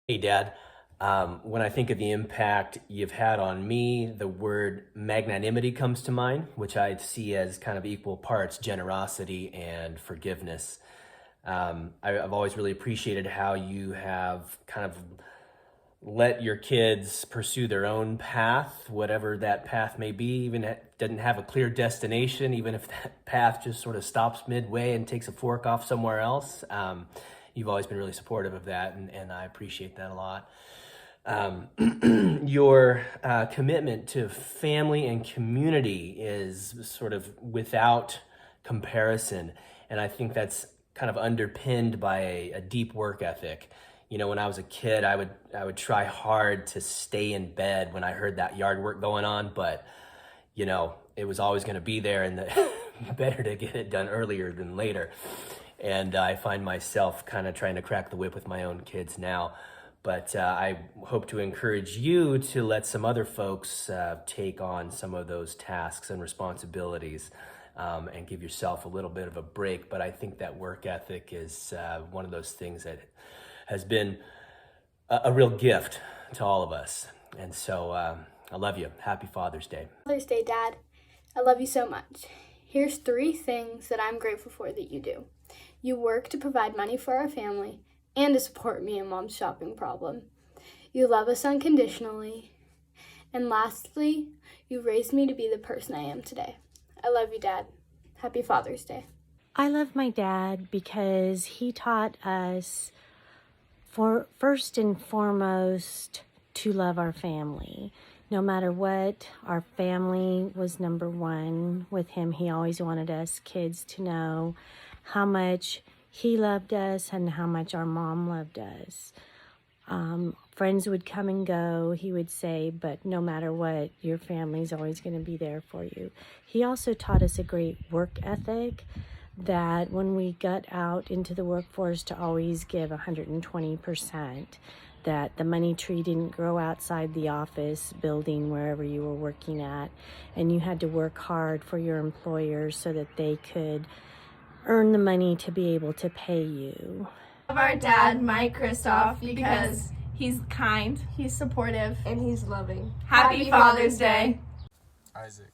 Hey, Dad. When I think of the impact you've had on me, the word magnanimity comes to mind, which I see as kind of equal parts generosity and forgiveness. I've always really appreciated how you have kind of let your kids pursue their own path, whatever that path may be, even if it doesn't have a clear destination, even if that path just sort of stops midway and takes a fork off somewhere else. You've always been really supportive of that, and I appreciate that a lot. Your commitment to family and community is sort of without comparison, and I think that's kind of underpinned by a deep work ethic. You know, when I was a kid, I would try hard to stay in bed when I heard that yard work going on, but you know, it was always going to be there, and better to get it done earlier than later. And I find myself kind of trying to crack the whip with my own kids now. But I hope to encourage you to let some other folks take on some of those tasks and responsibilities, and give yourself a little bit of a break. But I think that work ethic is one of those things that has been a real gift to all of us. And so I love you. Happy Father's Day. Father's Day, Dad. I love you so much. Here's 3 things that I'm grateful for that you do. You work to provide money for our family and to support me and Mom's shopping problem. You love us unconditionally. And lastly, you raised me to be the person I am today. I love you, Dad. Happy Father's Day. I love my dad because he taught us, for first and foremost, to love our family. No matter what, our family was number one. With him, he always wanted us kids to know how much he loved us and how much our mom loved us. Friends would come and go, he would say, but no matter what, your family's always going to be there for you. He also taught us a great work ethic, that when we got out into the workforce, to always give 120%, that the money tree didn't grow outside the office building wherever you were working at, and you had to work hard for your employers so that they could earn the money to be able to pay you. Love our dad, Mike Kristoff, because he's kind, he's supportive, and he's loving. Happy Father's Day. Isaac,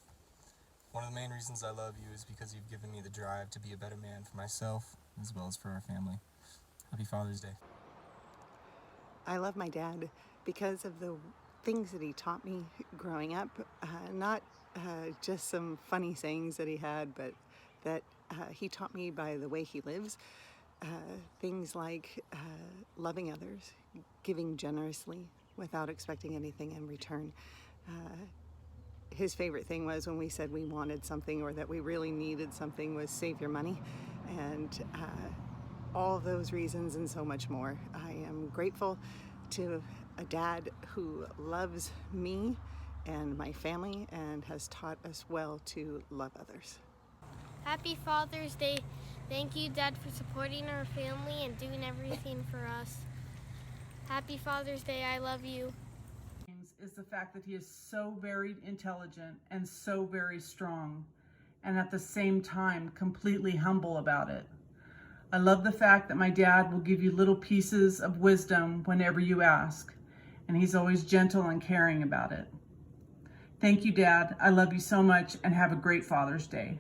one of the main reasons I love you is because you've given me the drive to be a better man for myself as well as for our family. Happy Father's Day. I love my dad because of the things that he taught me growing up. Not just some funny sayings that he had, but that he taught me by the way he lives. Things like loving others, giving generously without expecting anything in return. His favorite thing was when we said we wanted something or that we really needed something was save your money. And all of those reasons and so much more. I am grateful to a dad who loves me and my family and has taught us well to love others. Happy Father's Day. Thank you, Dad, for supporting our family and doing everything for us. Happy Father's Day. I love you. Is the fact that he is so very intelligent and so very strong, and at the same time completely humble about it. I love the fact that my dad will give you little pieces of wisdom whenever you ask, and he's always gentle and caring about it. Thank you, Dad. I love you so much, and have a great Father's Day.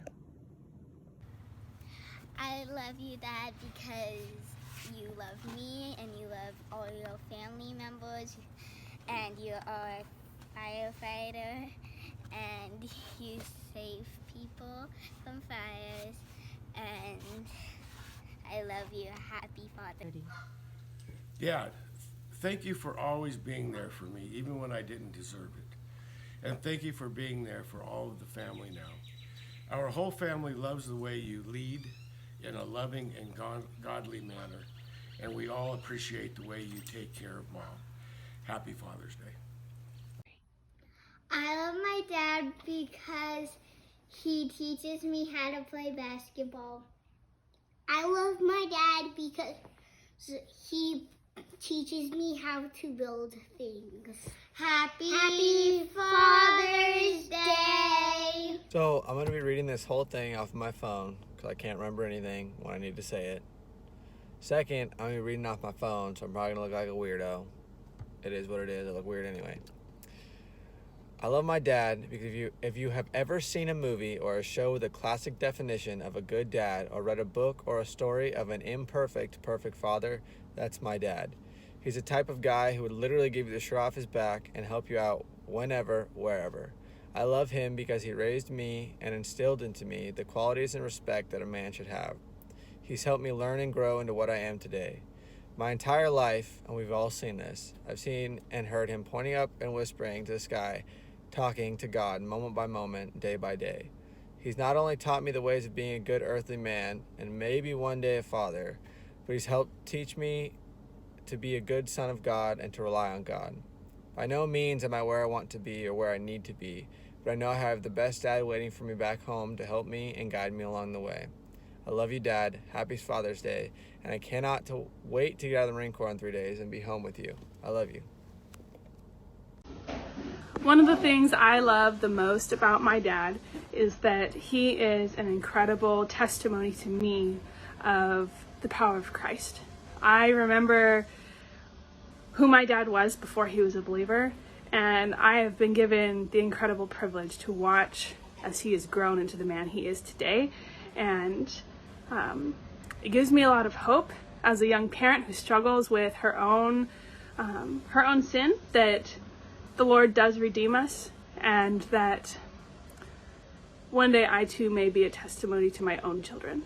I love you, Dad, because you love me and you love all your family members, and you are a firefighter, and you save people from fires, and I love you. Happy Father's Day. Dad, thank you for always being there for me, even when I didn't deserve it. And thank you for being there for all of the family now. Our whole family loves the way you lead in a loving and godly manner, and we all appreciate the way you take care of Mom. Happy Father's Day. I love my dad because he teaches me how to play basketball. I love my dad because he teaches me how to build things. Happy Father's Day! So I'm going to be reading this whole thing off my phone because I can't remember anything when I need to say it. Second, I'm going to be reading off my phone, so I'm probably going to look like a weirdo. It is what it is. I look weird anyway. I love my dad because if you have ever seen a movie or a show with a classic definition of a good dad, or read a book or a story of an imperfect, perfect father, that's my dad. He's the type of guy who would literally give you the shirt off his back and help you out whenever, wherever. I love him because he raised me and instilled into me the qualities and respect that a man should have. He's helped me learn and grow into what I am today. My entire life, and we've all seen this, I've seen and heard him pointing up and whispering to the sky, talking to God moment by moment, day by day. He's not only taught me the ways of being a good earthly man and maybe one day a father, but he's helped teach me to be a good son of God and to rely on God. By no means am I where I want to be or where I need to be, but I know I have the best dad waiting for me back home to help me and guide me along the way. I love you, Dad. Happy Father's Day, and I cannot wait to get out of the Marine Corps in 3 days and be home with you. I love you. One of the things I love the most about my dad is that he is an incredible testimony to me of the power of Christ. I remember who my dad was before he was a believer, and I have been given the incredible privilege to watch as he has grown into the man he is today, and it gives me a lot of hope as a young parent who struggles with her own sin, that the Lord does redeem us, and that one day I too may be a testimony to my own children.